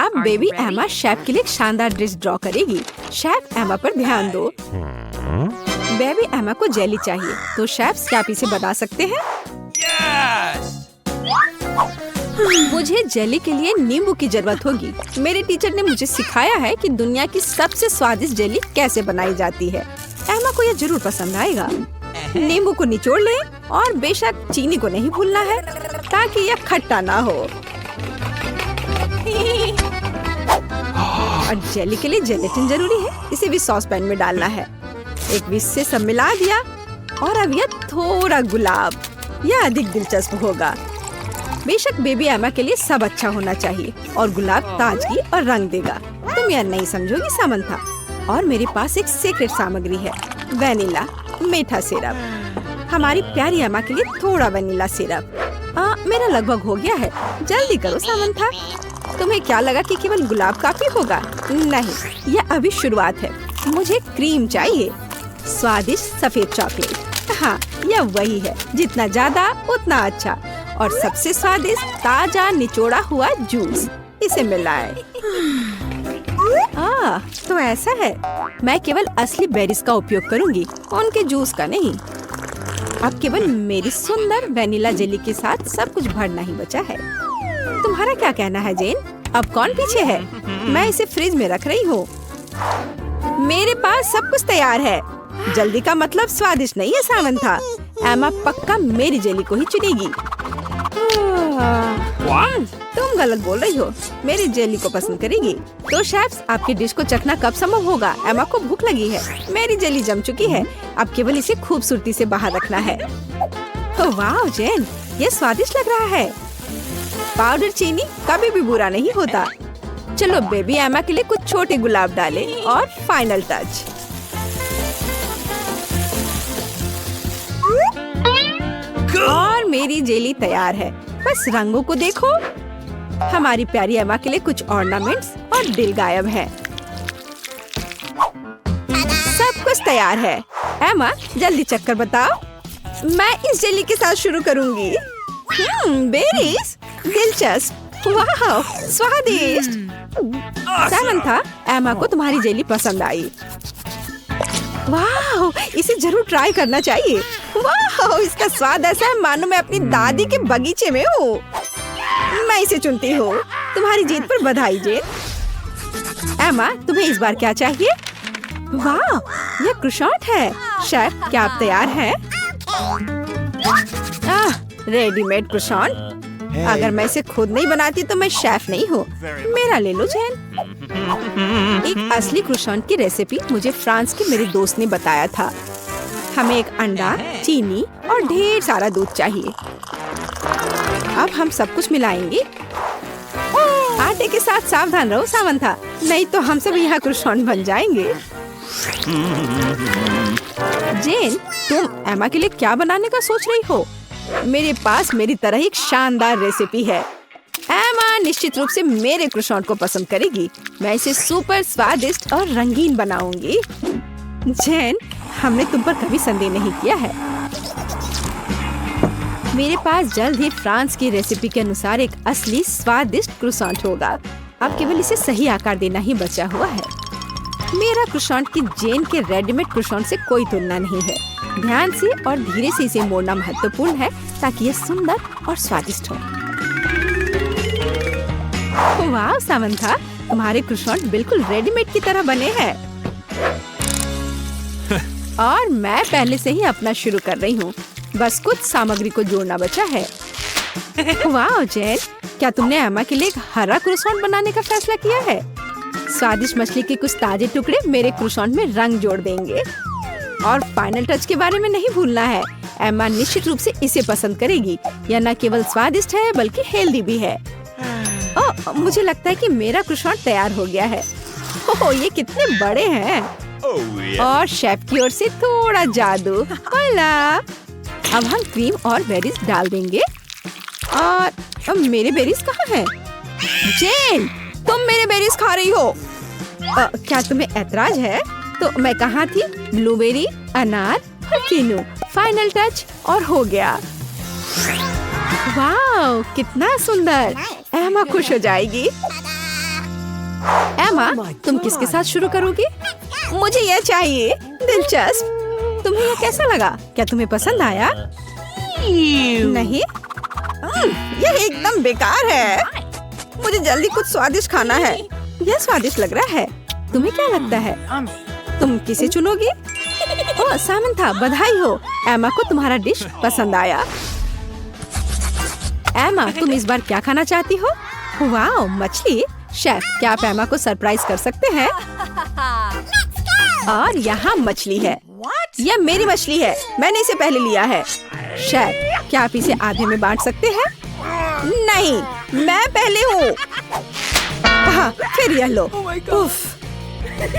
अब बेबी एमा शेफ के लिए एक शानदार ड्रेस ड्रॉ करेगी। शेफ एमा पर ध्यान दो। बेबी एमा को जेली चाहिए, तो शेफ क्या इसे बना सकते हैं? मुझे जेली के लिए नींबू की जरूरत होगी। मेरे टीचर ने मुझे सिखाया है कि दुनिया की सबसे स्वादिष्ट जेली कैसे बनाई जाती है। एमा को यह जरूर पसंद आएगा। नींबू को निचोड़ लें और बेशक चीनी को नहीं भूलना है ताकि यह खट्टा ना हो। और जेली के लिए जेलेटिन जरूरी है, इसे भी सॉस पैन में डालना है। एक विस्क से सब मिला दिया और अब यह थोड़ा गुलाब, यह अधिक दिलचस्प होगा। बेशक बेबी एमा के लिए सब अच्छा होना चाहिए और गुलाब ताजगी और रंग देगा। तुम यह नहीं समझोगी सामंथा। और मेरे पास एक सीक्रेट सामग्री है, वेनिला मीठा सिरप। हमारी प्यारी एमा के लिए थोड़ा वेनिला सिरप। मेरा लगभग हो गया है, जल्दी करो सामंथा। तुम्हें क्या लगा कि केवल गुलाब काफी होगा? नहीं, यह अभी शुरुआत है। मुझे क्रीम चाहिए, स्वादिष्ट सफेद चॉकलेट। हाँ, यह वही है, जितना ज्यादा उतना अच्छा। और सबसे स्वादिष्ट ताजा निचोड़ा हुआ जूस, इसे मिलाएं। तो ऐसा है, मैं केवल असली बेरीज का उपयोग करूंगी, उनके जूस का नहीं। अब केवल मेरी सुंदर वेनिला जेली के साथ सब कुछ भरना ही बचा है। तुम्हारा क्या कहना है जेन? अब कौन पीछे है? मैं इसे फ्रिज में रख रही हूँ। मेरे पास सब कुछ तैयार है। जल्दी का मतलब स्वादिष्ट नहीं है सामंथा। एमा पक्का मेरी जेली को ही चुनेगी। तुम गलत बोल रही हो, मेरी जेली को पसंद करेगी। तो शेफ्स, आपकी डिश को चखना कब संभव होगा? एमा को भूख लगी है। मेरी जेली जम चुकी है, अब केवल इसे खूबसूरती से बाहर रखना है। वाह जेन, ये स्वादिष्ट लग रहा है। पाउडर चीनी कभी भी बुरा नहीं होता। चलो बेबी एमा के लिए कुछ छोटे गुलाब डालें और फाइनल टच। और मेरी जेली तैयार है, बस रंगों को देखो। हमारी प्यारी एमा के लिए कुछ ऑर्नामेंट्स और दिल गायब है। सब कुछ तैयार है। एमा, जल्दी चक्कर बताओ। मैं इस जेली के साथ शुरू करूंगी। बेरीज, दिलचस्प, वाह, स्वादिष्ट। सामंथा, एमा को तुम्हारी जेली पसंद आई। वाह, इसे जरूर ट्राई करना चाहिए। वाह, इसका स्वाद ऐसा है मानो मैं अपनी दादी के बगीचे में हूँ। मैं इसे चुनती हूँ। तुम्हारी जीत पर बधाई जेन। एमा, तुम्हें इस बार क्या चाहिए? वाह, यह क्रोसेंट है। शेफ, क्या आप तैयार हैं? Readymade croissant. अगर मैं इसे खुद नहीं बनाती तो मैं शेफ नहीं हूँ। मेरा ले लो जेन। एक असली क्रोसेंट की रेसिपी मुझे फ्रांस के मेरे दोस्त ने बताया था। हमें एक अंडा, चीनी और ढेर सारा दूध चाहिए। अब हम सब कुछ मिलाएंगे। आटे के साथ सावधान रहो सामंथा, नहीं तो हम सब यहाँ क्रोसेंट बन जाएंगे। जेन, तुम एमा के लिए क्या बनाने का सोच रही हो? मेरे पास मेरी तरह एक शानदार रेसिपी है। एमा निश्चित रूप से मेरे क्रोसेंट को पसंद करेगी। मैं इसे सुपर स्वादिष्ट और रंगीन बनाऊंगी। जेन, हमने तुम पर कभी संदेह नहीं किया है। मेरे पास जल्द ही फ्रांस की रेसिपी के अनुसार एक असली स्वादिष्ट क्रोसेंट होगा। अब केवल इसे सही आकार देना ही बचा हुआ है। मेरा क्रोसेंट की जेन के रेडीमेड क्रोसेंट से कोई तुलना नहीं है। ध्यान से और धीरे से इसे मोड़ना महत्वपूर्ण है ताकि यह सुंदर और स्वादिष्ट हो। वाह सामंथा, तुम्हारे क्रोसेंट बिल्कुल रेडीमेड की तरह बने हैं। और मैं पहले से ही अपना शुरू कर रही हूँ, बस कुछ सामग्री को जोड़ना बचा है। वाह जेन, क्या तुमने एमा के लिए एक हरा क्रोसेंट बनाने का फैसला किया है? स्वादिष्ट मछली के कुछ ताजे टुकड़े मेरे क्रोसेंट में रंग जोड़ देंगे। और फाइनल टच के बारे में नहीं भूलना है। एमा निश्चित रूप से इसे पसंद करेगी। यह न केवल स्वादिष्ट है बल्कि हेल्दी भी है। मुझे लगता है कि मेरा क्रोसेंट तैयार हो गया है। ये कितने बड़े हैं। और शेफ की ओर से थोड़ा जादू। अब हम क्रीम और बेरीज डाल देंगे। और अब मेरे बेरीज कहाँ हैं? जेन, तुम मेरे बेरीज खा रही हो। क्या तुम्हें ऐतराज है? तो मैं कहाँ थी? ब्लूबेरी, अनार और कीनू। फाइनल टच और हो गया। वाह, कितना सुंदर। एमा खुश हो जाएगी। एमा, तुम किसके साथ शुरू करोगी? मुझे यह चाहिए। दिलचस्प। तुम्हें यह कैसा लगा? क्या तुम्हें पसंद आया? नहीं, यह एकदम बेकार है। मुझे जल्दी कुछ स्वादिष्ट खाना है। यह स्वादिष्ट लग रहा है। तुम्हें क्या लगता है? तुम किसे चुनोगी? ओह सामंथा, बधाई हो। एमा को तुम्हारा डिश पसंद आया। एमा, तुम इस बार क्या खाना चाहती हो? वाह, मछली। शेफ, क्या आप एमा को सरप्राइज कर सकते हैं? और यहाँ मछली है। यह मेरी मछली है, मैंने इसे पहले लिया है। शेफ, क्या आप इसे आधे में बांट सकते हैं? नहीं, मैं पहले हूँ। हाँ, फिर यह लो। उफ।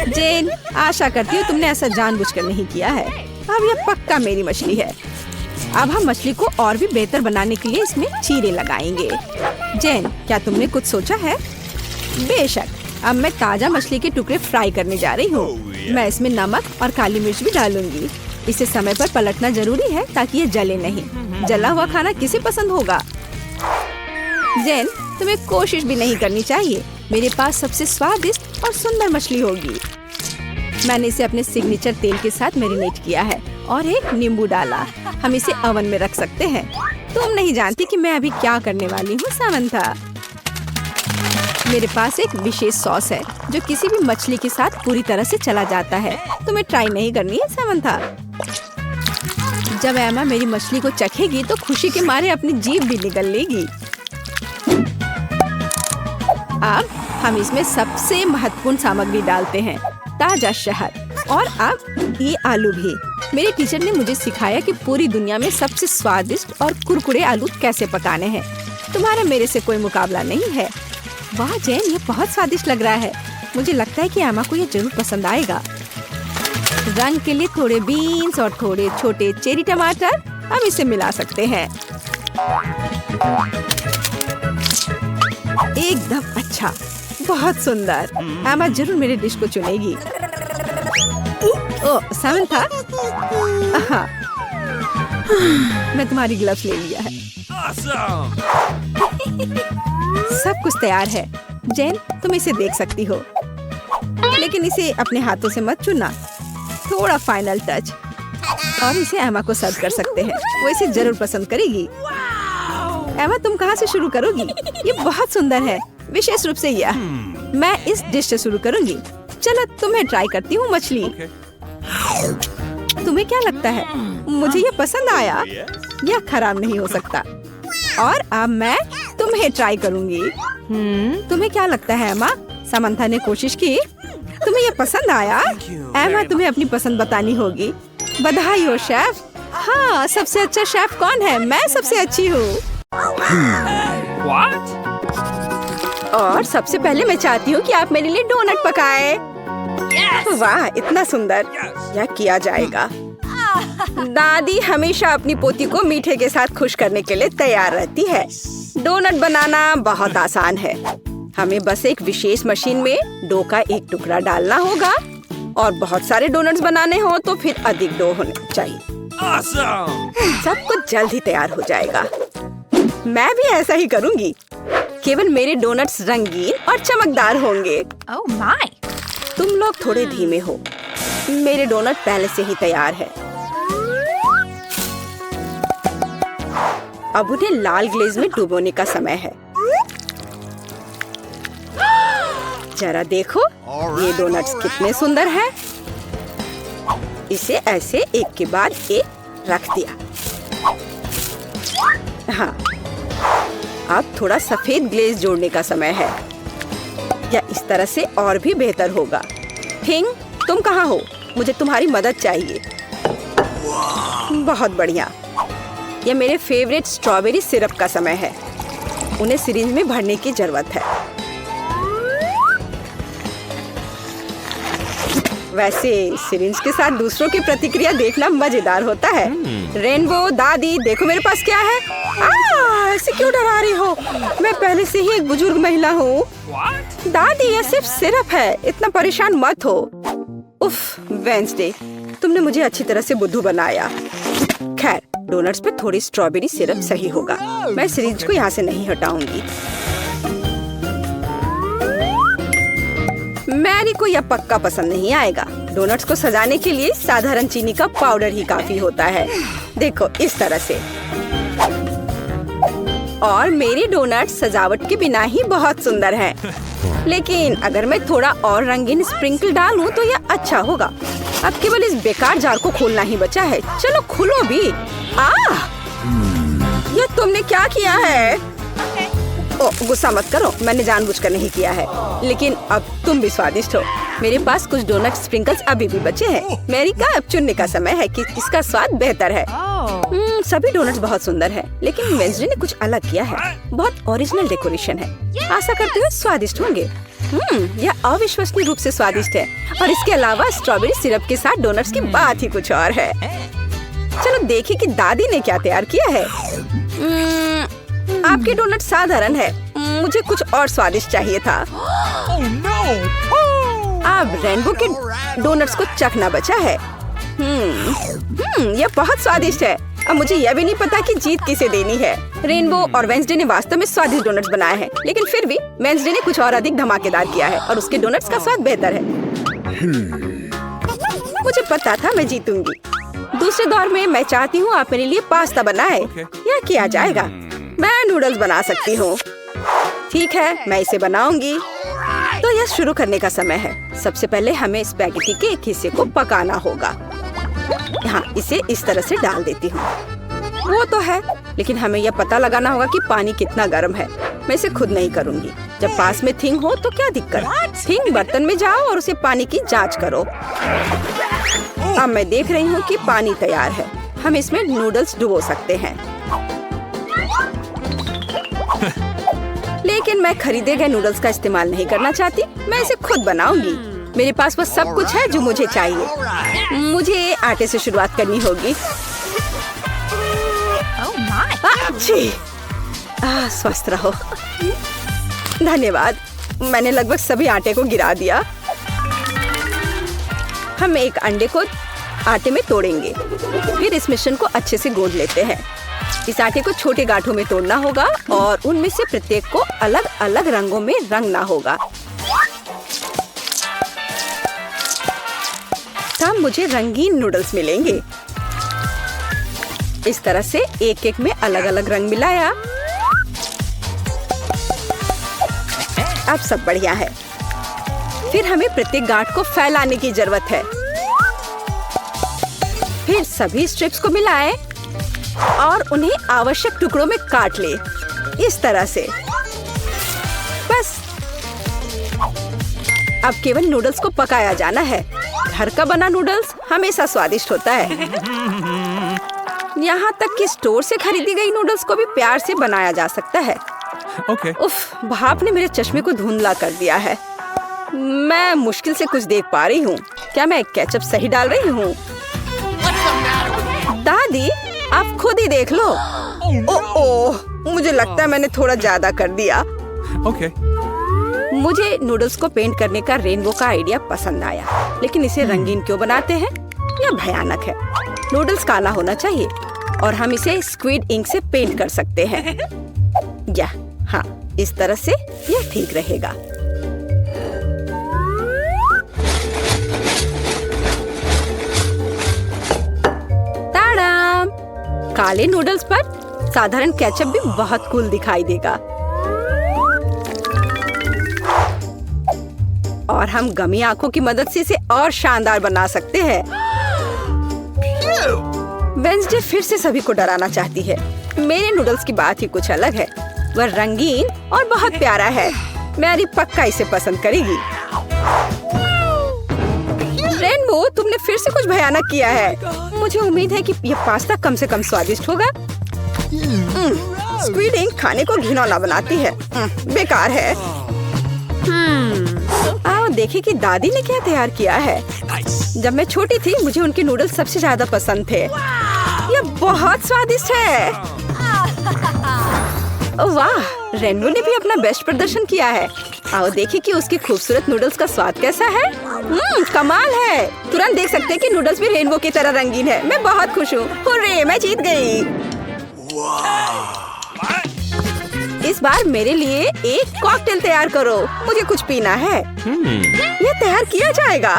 जेन, आशा करती हूँ तुमने ऐसा जानबूझकर नहीं किया है। अब यह पक्का मेरी मछली है। अब हम मछली को और भी बेहतर बनाने के लिए इसमें चीरे लगाएंगे। जेन, क्या तुमने कुछ सोचा है? बेशक। अब मैं ताजा मछली के टुकड़े फ्राई करने जा रही हूँ। मैं इसमें नमक और काली मिर्च भी डालूंगी। इसे समय पर पलटना जरूरी है ताकि ये जले नहीं। जला हुआ खाना किसे पसंद होगा? जेन, तुम्हें कोशिश भी नहीं करनी चाहिए। मेरे पास सबसे स्वादिष्ट और सुंदर मछली होगी। मैंने इसे अपने सिग्नेचर तेल के साथ मैरिनेट किया है और एक नींबू डाला। हम इसे ओवन में रख सकते हैं। तुम नहीं जानती कि मैं अभी क्या करने वाली हूँ सामंथा। मेरे पास एक विशेष सॉस है जो किसी भी मछली के साथ पूरी तरह से चला जाता है। तुम्हें ट्राई नहीं करनी है सामंथा। जब एमा मेरी मछली को चखेगी तो खुशी के मारे अपनी जीभ भी निगल लेगी। अब हम इसमें सबसे महत्वपूर्ण सामग्री डालते हैं, ताजा शहद। और अब ये आलू भी। मेरे टीचर ने मुझे सिखाया कि पूरी दुनिया में सबसे स्वादिष्ट और कुरकुरे आलू कैसे पकाने हैं। तुम्हारा मेरे से कोई मुकाबला नहीं है। वाह जैन, ये बहुत स्वादिष्ट लग रहा है। मुझे लगता है कि एमा को ये जरूर पसंद आएगा। रंग के लिए थोड़े बीन्स और थोड़े छोटे चेरी टमाटर। हम इसे मिला सकते हैं। एकदम अच्छा, बहुत सुंदर। एमा जरूर मेरे डिश को चुनेगी। ओह सामंथा, हाँ, मैं तुम्हारी ग्लव्स ले लिया है। सब कुछ तैयार है। जैन, तुम इसे देख सकती हो, लेकिन इसे अपने हाथों से मत चुनना। थोड़ा फाइनल टच। और इसे एमा को सर्व कर सकते हैं। वो इसे जरूर पसंद करेगी। एमा, तुम कहाँ से शुरू करोगी? ये बहुत सुंदर है, विशेष रूप से यह। मैं इस डिश से शुरू करूंगी। चलो तुम्हें ट्राई करती हूँ मछली। तुम्हें क्या लगता है? मुझे ये पसंद आया। यह खराब नहीं हो सकता। और अब मैं तुम्हें ट्राई करूंगी। तुम्हें क्या लगता है एमा? समंथा ने कोशिश की। तुम्हें ये पसंद आया? एमा, तुम्हें अपनी पसंद बतानी होगी। बधाई हो शेफ। हाँ, सबसे अच्छा शेफ कौन है? मैं सबसे अच्छी हूँ। और सबसे पहले मैं चाहती हूँ कि आप मेरे लिए डोनट पकाएं। वाह, इतना सुंदर। यह किया जाएगा। दादी हमेशा अपनी पोती को मीठे के साथ खुश करने के लिए तैयार रहती है। डोनट बनाना बहुत आसान है। हमें बस एक विशेष मशीन में डो का एक टुकड़ा डालना होगा। और बहुत सारे डोनट्स बनाने हो तो फिर अधिक डो होने चाहिए। सब कुछ जल्द ही तैयार हो जाएगा। मैं भी ऐसा ही करूंगी। केवल मेरे डोनट्स रंगीन और चमकदार होंगे। Oh my! तुम लोग थोड़े धीमे हो। मेरे डोनट पहले से ही तैयार है। अब उन्हें लाल ग्लेज में डुबोने का समय है। जरा देखो, ये डोनट्स कितने सुंदर हैं। इसे ऐसे एक के बाद एक रख दिया। हाँ, अब थोड़ा सफेद ग्लेज जोड़ने का समय है। या इस तरह से और भी बेहतर होगा। हिंग, तुम कहाँ हो? मुझे तुम्हारी मदद चाहिए। बहुत बढ़िया। यह मेरे फेवरेट स्ट्रॉबेरी सिरप का समय है। उन्हें सिरिंज में भरने की जरूरत है। वैसे सिरिंज के साथ दूसरों की प्रतिक्रिया देखना मजेदार होता है। रेनबो, दादी, देखो मेरे पास क्या है। ऐसे क्यों डरा रही हो? मैं पहले से ही एक बुजुर्ग महिला हूँ। दादी, यह सिर्फ सिरप है, इतना परेशान मत हो। उफ, वेंसडे, तुमने मुझे अच्छी तरह से बुद्धू बनाया। खैर, डोनट्स पे थोड़ी स्ट्रॉबेरी सिरप सही होगा। मैं सिरिंज को यहाँ से नहीं हटाऊंगी। रेनबो को यह पक्का पसंद नहीं आएगा। डोनट्स को सजाने के लिए साधारण चीनी का पाउडर ही काफी होता है। देखो इस तरह से। और मेरी डोनट्स सजावट के बिना ही बहुत सुंदर हैं। लेकिन अगर मैं थोड़ा और रंगीन स्प्रिंकल डालूं तो यह अच्छा होगा। अब केवल इस बेकार जार को खोलना ही बचा है। चलो खुलो भी। ये तुमने क्या किया है? ओह, गुस्सा मत करो, मैंने जानबूझकर नहीं किया है। लेकिन अब तुम भी स्वादिष्ट हो। मेरे पास कुछ डोनट स्प्रिंकल्स अभी भी बचे हैं। मैरी का अब चुनने का समय है कि किसका स्वाद बेहतर है। सभी डोनट्स बहुत सुंदर हैं, लेकिन वेंसडे ने कुछ अलग किया है। बहुत ओरिजिनल डेकोरेशन है। आशा करते हुए स्वादिष्ट होंगे। यह अविश्वसनीय रूप से स्वादिष्ट है। और इसके अलावा स्ट्रॉबेरी सिरप के साथ डोनट्स की बात ही कुछ और है। चलो देखिए कि दादी ने क्या तैयार किया है। आपके डोनट साधारण है। मुझे कुछ और स्वादिष्ट चाहिए था। अब रेनबो के डोनट्स को चखना बचा है। यह बहुत स्वादिष्ट है। अब मुझे यह भी नहीं पता कि जीत किसे देनी है। रेनबो और वेंसडे ने वास्तव में स्वादिष्ट डोनट्स बनाए हैं, लेकिन फिर भी वेंसडे ने कुछ और अधिक धमाकेदार किया है और उसके डोनट्स का स्वाद बेहतर है। मुझे पता था मैं जीतूंगी। दूसरे दौर में मैं चाहती हूँ आप मेरे लिए पास्ता बनाए। यह किया जाएगा। मैं नूडल्स बना सकती हूँ। ठीक है, मैं इसे बनाऊंगी। तो यह शुरू करने का समय है। सबसे पहले हमें स्पैगेटी के एक हिस्से को पकाना होगा। यहाँ इसे इस तरह से डाल देती हूँ। वो तो है, लेकिन हमें यह पता लगाना होगा कि पानी कितना गर्म है। मैं इसे खुद नहीं करूँगी। जब पास में थिंग हो तो क्या दिक्कत। थिंग बर्तन में जाओ और उसे पानी की जांच करो। अब मैं देख रही हूँ कि पानी तैयार है। हम इसमें नूडल्स डुबो सकते हैं। लेकिन मैं खरीदे गए नूडल्स का इस्तेमाल नहीं करना चाहती। मैं इसे खुद बनाऊंगी। मेरे पास वो सब कुछ है जो मुझे चाहिए। मुझे आटे से शुरुआत करनी होगी। स्वस्थ रहो। धन्यवाद। मैंने लगभग सभी आटे को गिरा दिया। हम एक अंडे को आटे में तोड़ेंगे। फिर इस मिश्रण को अच्छे से गूंथ लेते हैं। इस आटे को छोटे गांठों में तोड़ना होगा और उनमें से प्रत्येक को अलग अलग रंगों में रंगना होगा। तब मुझे रंगीन नूडल्स मिलेंगे। इस तरह से एक एक में अलग अलग रंग मिलाया। अब सब बढ़िया है। फिर हमें प्रत्येक गांठ को फैलाने की जरूरत है। फिर सभी स्ट्रिप्स को मिलाएं और उन्हें आवश्यक टुकड़ों में काट ले। इस तरह से। बस अब केवल नूडल्स को पकाया जाना है। घर का बना नूडल्स हमेशा स्वादिष्ट होता है। यहाँ तक कि स्टोर से खरीदी गई नूडल्स को भी प्यार से बनाया जा सकता है। उफ, भाप ने मेरे चश्मे को धुंधला कर दिया है। मैं मुश्किल से कुछ देख पा रही हूँ। क्या मैं केचप सही डाल रही हूँ? दादी, आप खुद ही देख लो। ओह, मुझे लगता है मैंने थोड़ा ज्यादा कर दिया। मुझे नूडल्स को पेंट करने का रेनबो का आइडिया पसंद आया, लेकिन इसे रंगीन क्यों बनाते हैं? यह भयानक है। नूडल्स काला होना चाहिए और हम इसे स्क्विड इंक से पेंट कर सकते हैं। या हाँ, इस तरह से यह ठीक रहेगा। ताड़ाम! काले नूडल्स पर साधारण केचप भी बहुत कूल दिखाई देगा। और हम गमी आंखों की मदद से इसे और शानदार बना सकते हैं। वेंसडे फिर से सभी को डराना चाहती है। मेरे नूडल्स की बात ही कुछ अलग है। वह रंगीन और बहुत प्यारा है। मैरी पक्का इसे पसंद करेगी। रेनबो, तुमने फिर से कुछ भयानक किया है। मुझे उम्मीद है कि यह पास्ता कम से कम स्वादिष्ट होगा। स्क्विड इंक खाने को घिनौना बनाती है। बेकार है। आओ देखें कि दादी ने क्या तैयार किया है। जब मैं छोटी थी मुझे उनके नूडल्स सबसे ज्यादा पसंद थे। यह बहुत स्वादिष्ट है। वाह, रेनबो ने भी अपना बेस्ट प्रदर्शन किया है। आओ देखें कि उसके खूबसूरत नूडल्स का स्वाद कैसा है। कमाल है। तुरंत देख सकते हैं कि नूडल्स भी रेनबो की तरह रंगीन है। मैं बहुत खुश हूँ। हुर्रे, मैं जीत गई। इस बार मेरे लिए एक कॉकटेल तैयार करो। मुझे कुछ पीना है। ये तैयार किया जाएगा।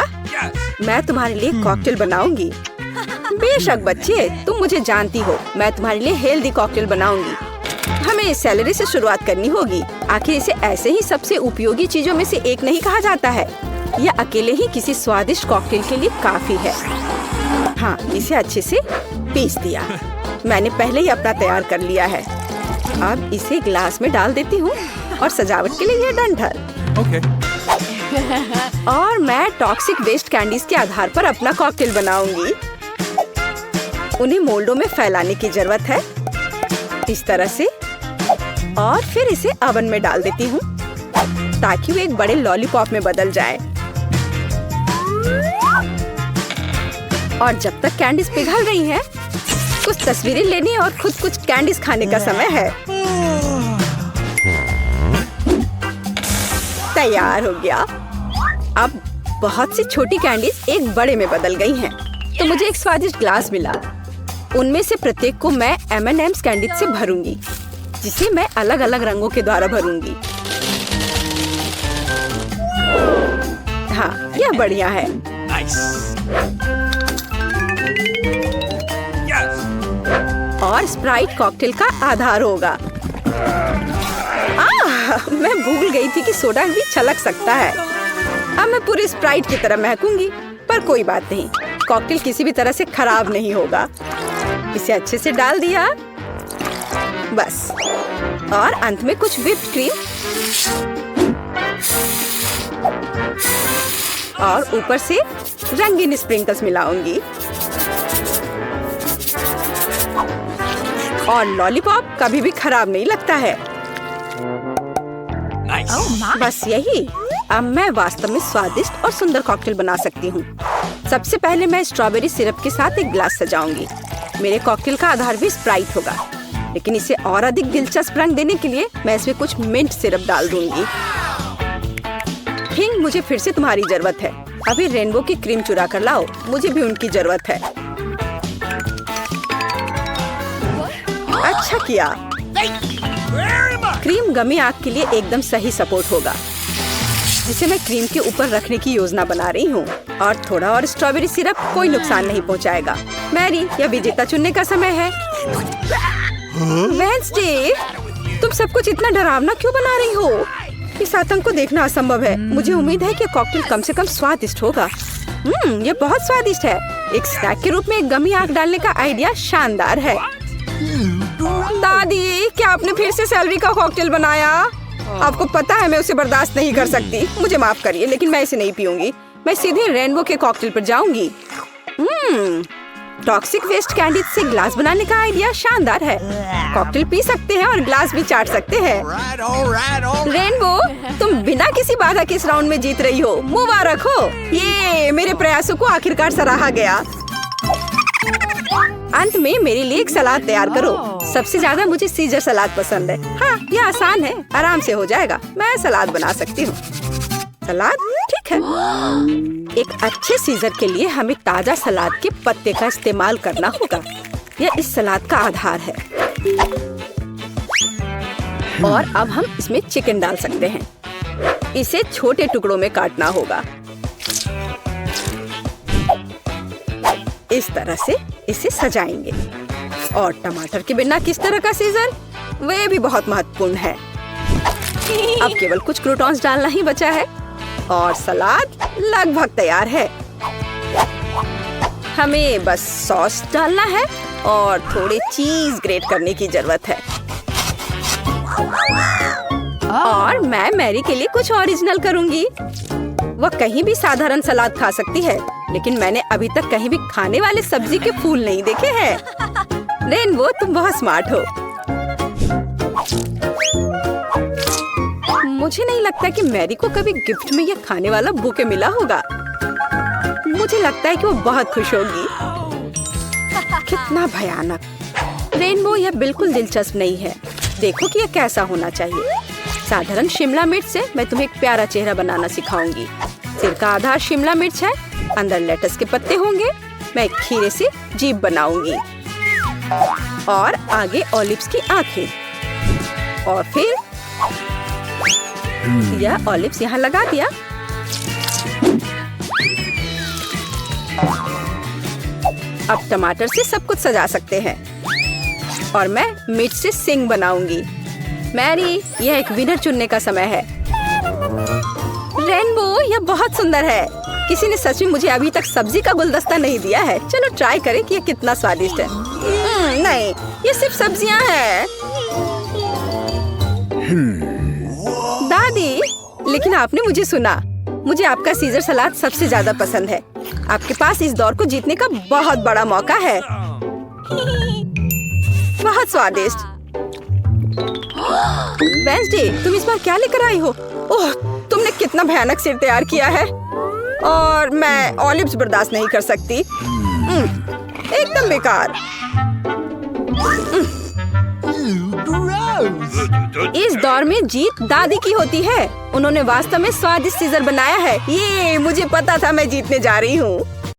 मैं तुम्हारे लिए कॉकटेल बनाऊंगी। बेशक बच्चे, तुम मुझे जानती हो, मैं तुम्हारे लिए हेल्दी कॉकटेल बनाऊंगी। हमें सैलरी से शुरुआत करनी होगी। आखिर इसे ऐसे ही सबसे उपयोगी चीजों में से एक नहीं कहा जाता है। यह अकेले ही किसी स्वादिष्ट कॉकटेल के लिए काफी है। हाँ, इसे अच्छे से पीस दिया। मैंने पहले ही अपना तैयार कर लिया है। अब इसे ग्लास में डाल देती हूँ और सजावट के लिए ये डंठल। और मैं टॉक्सिक वेस्ट कैंडीज के आधार पर अपना कॉकटेल बनाऊंगी। उन्हें मोल्डों में फैलाने की जरूरत है, इस तरह से। और फिर इसे ओवन में डाल देती हूँ ताकि वो एक बड़े लॉलीपॉप में बदल जाए। और जब तक कैंडीज पिघल रही हैं, कुछ तस्वीरें लेनी और खुद कुछ कैंडीज खाने का समय है। तैयार हो गया। अब बहुत सी छोटी कैंडीज एक बड़े में बदल गई हैं, तो मुझे एक स्वादिष्ट ग्लास मिला। उनमें से प्रत्येक को मैं M&M's कैंडी से भरूंगी, जिसे मैं अलग अलग रंगों के द्वारा भरूंगी। हाँ, यह बढ़िया है। और स्प्राइट कॉकटेल का आधार होगा। मैं भूल गई थी कि सोडा भी छलक सकता है। अब मैं पूरी स्प्राइट की तरह महकूंगी, पर कोई बात नहीं, कॉकटेल किसी भी तरह से खराब नहीं होगा। इसे अच्छे से डाल दिया, बस। और अंत में कुछ व्हिप्ड क्रीम और ऊपर से रंगीन स्प्रिंकल्स मिलाऊंगी। और लॉलीपॉप कभी भी खराब नहीं लगता है। बस यही। अब मैं वास्तव में स्वादिष्ट और सुंदर कॉकटेल बना सकती हूँ। सबसे पहले मैं स्ट्रॉबेरी सिरप के साथ एक ग्लास सजाऊंगी। मेरे कॉकटेल का आधार भी स्प्राइट होगा, लेकिन इसे और अधिक दिलचस्प रंग देने के लिए मैं इसमें कुछ मिंट सिरप डाल दूंगी। हिंग, मुझे फिर से तुम्हारी जरूरत है। अभी रेनबो की क्रीम चुरा कर लाओ, मुझे भी उनकी जरूरत है। अच्छा किया। क्रीम गमी आग के लिए एकदम सही सपोर्ट होगा, जिसे मैं क्रीम के ऊपर रखने की योजना बना रही हूँ। और थोड़ा और स्ट्रॉबेरी सिरप कोई नुकसान नहीं पहुँचाएगा। मैरी, यह विजेता चुनने का समय है। वेडनेसडे, तुम सब कुछ इतना डरावना क्यों बना रही हो? इस आतंक को देखना असंभव है। मुझे उम्मीद है कि कॉकटेल कम से कम स्वादिष्ट होगा। ये बहुत स्वादिष्ट है। एक स्नैक के रूप में एक गमी आग डालने का आइडिया शानदार है। दादी, क्या आपने फिर से सैलरी का कॉकटेल बनाया? आपको पता है मैं उसे बर्दाश्त नहीं कर सकती। मुझे माफ करिए, लेकिन मैं इसे नहीं पीऊंगी। मैं सीधे रेनबो के कॉकटेल पर जाऊंगी। टॉक्सिक वेस्ट कैंडी से ग्लास बनाने का आइडिया शानदार है। कॉकटेल पी सकते हैं और ग्लास भी चाट सकते हैं। रेनबो, तुम बिना किसी बाधा के इस राउंड में जीत रही हो। मुबारक हो। ये मेरे प्रयासों को आखिरकार सराहा गया। अंत में मेरे लिए एक सलाद तैयार करो। सबसे ज्यादा मुझे सीजर सलाद पसंद है। हाँ, ये आसान है, आराम से हो जाएगा। मैं सलाद बना सकती हूँ। सलाद ठीक है। एक अच्छे सीजर के लिए हमें ताजा सलाद के पत्ते का इस्तेमाल करना होगा। यह इस सलाद का आधार है। और अब हम इसमें चिकन डाल सकते हैं। इसे छोटे टुकड़ों में काटना होगा। इस तरह से इसे सजाएंगे। और टमाटर के बिना किस तरह का सीजर, वे भी बहुत महत्वपूर्ण है। अब केवल कुछ क्रूटॉन्स डालना ही बचा है और सलाद लगभग तैयार है। हमें बस सॉस डालना है और थोड़े चीज ग्रेट करने की जरूरत है। और मैं मैरी के लिए कुछ ओरिजिनल करूंगी। वह कहीं भी साधारण सलाद खा सकती है, लेकिन मैंने अभी तक कहीं भी खाने वाले सब्जी के फूल नहीं देखे हैं। रेनबो, तुम बहुत स्मार्ट हो। मुझे नहीं लगता कि मैरी को कभी गिफ्ट में यह खाने वाला बुके मिला होगा। मुझे लगता है कि वो बहुत खुश होगी। कितना भयानक। रेनबो, यह बिल्कुल दिलचस्प नहीं है। देखो कि यह कैसा होना चाहिए। साधारण शिमला मिर्च से मैं तुम्हें एक प्यारा चेहरा बनाना सिखाऊंगी। सिर का आधार शिमला मिर्च है, अंदर लेटस के पत्ते होंगे। मैं एक खीरे से जीभ बनाऊंगी और आगे ऑलिव्स की आंखें। और फिर यह ऑलिव्स यहाँ लगा दिया। अब टमाटर से सब कुछ सजा सकते हैं और मैं मिर्च से सिंग बनाऊंगी। मैरी, यह एक विनर चुनने का समय है। रेनबो, यह बहुत सुंदर है। किसी ने सच में मुझे अभी तक सब्जी का गुलदस्ता नहीं दिया है। चलो ट्राई करें कि यह कितना स्वादिष्ट है। नहीं, ये सिर्फ सब्जियां हैं। दादी, लेकिन आपने मुझे सुना। मुझे आपका सीजर सलाद सबसे ज्यादा पसंद है। आपके पास इस दौर को जीतने का बहुत बड़ा मौका है। बहुत स्वादिष्ट। वेंसडे, तुम इस बार क्या लेकर आई हो? ओह, तुमने कितना भयानक सिर तैयार किया है। और मैं ऑलिव्स बर्दाश्त नहीं कर सकती। एकदम बेकार। इस दौर में जीत दादी की होती है। उन्होंने वास्तव में स्वादिष्ट सीजर बनाया है। ये मुझे पता था मैं जीतने जा रही हूँ।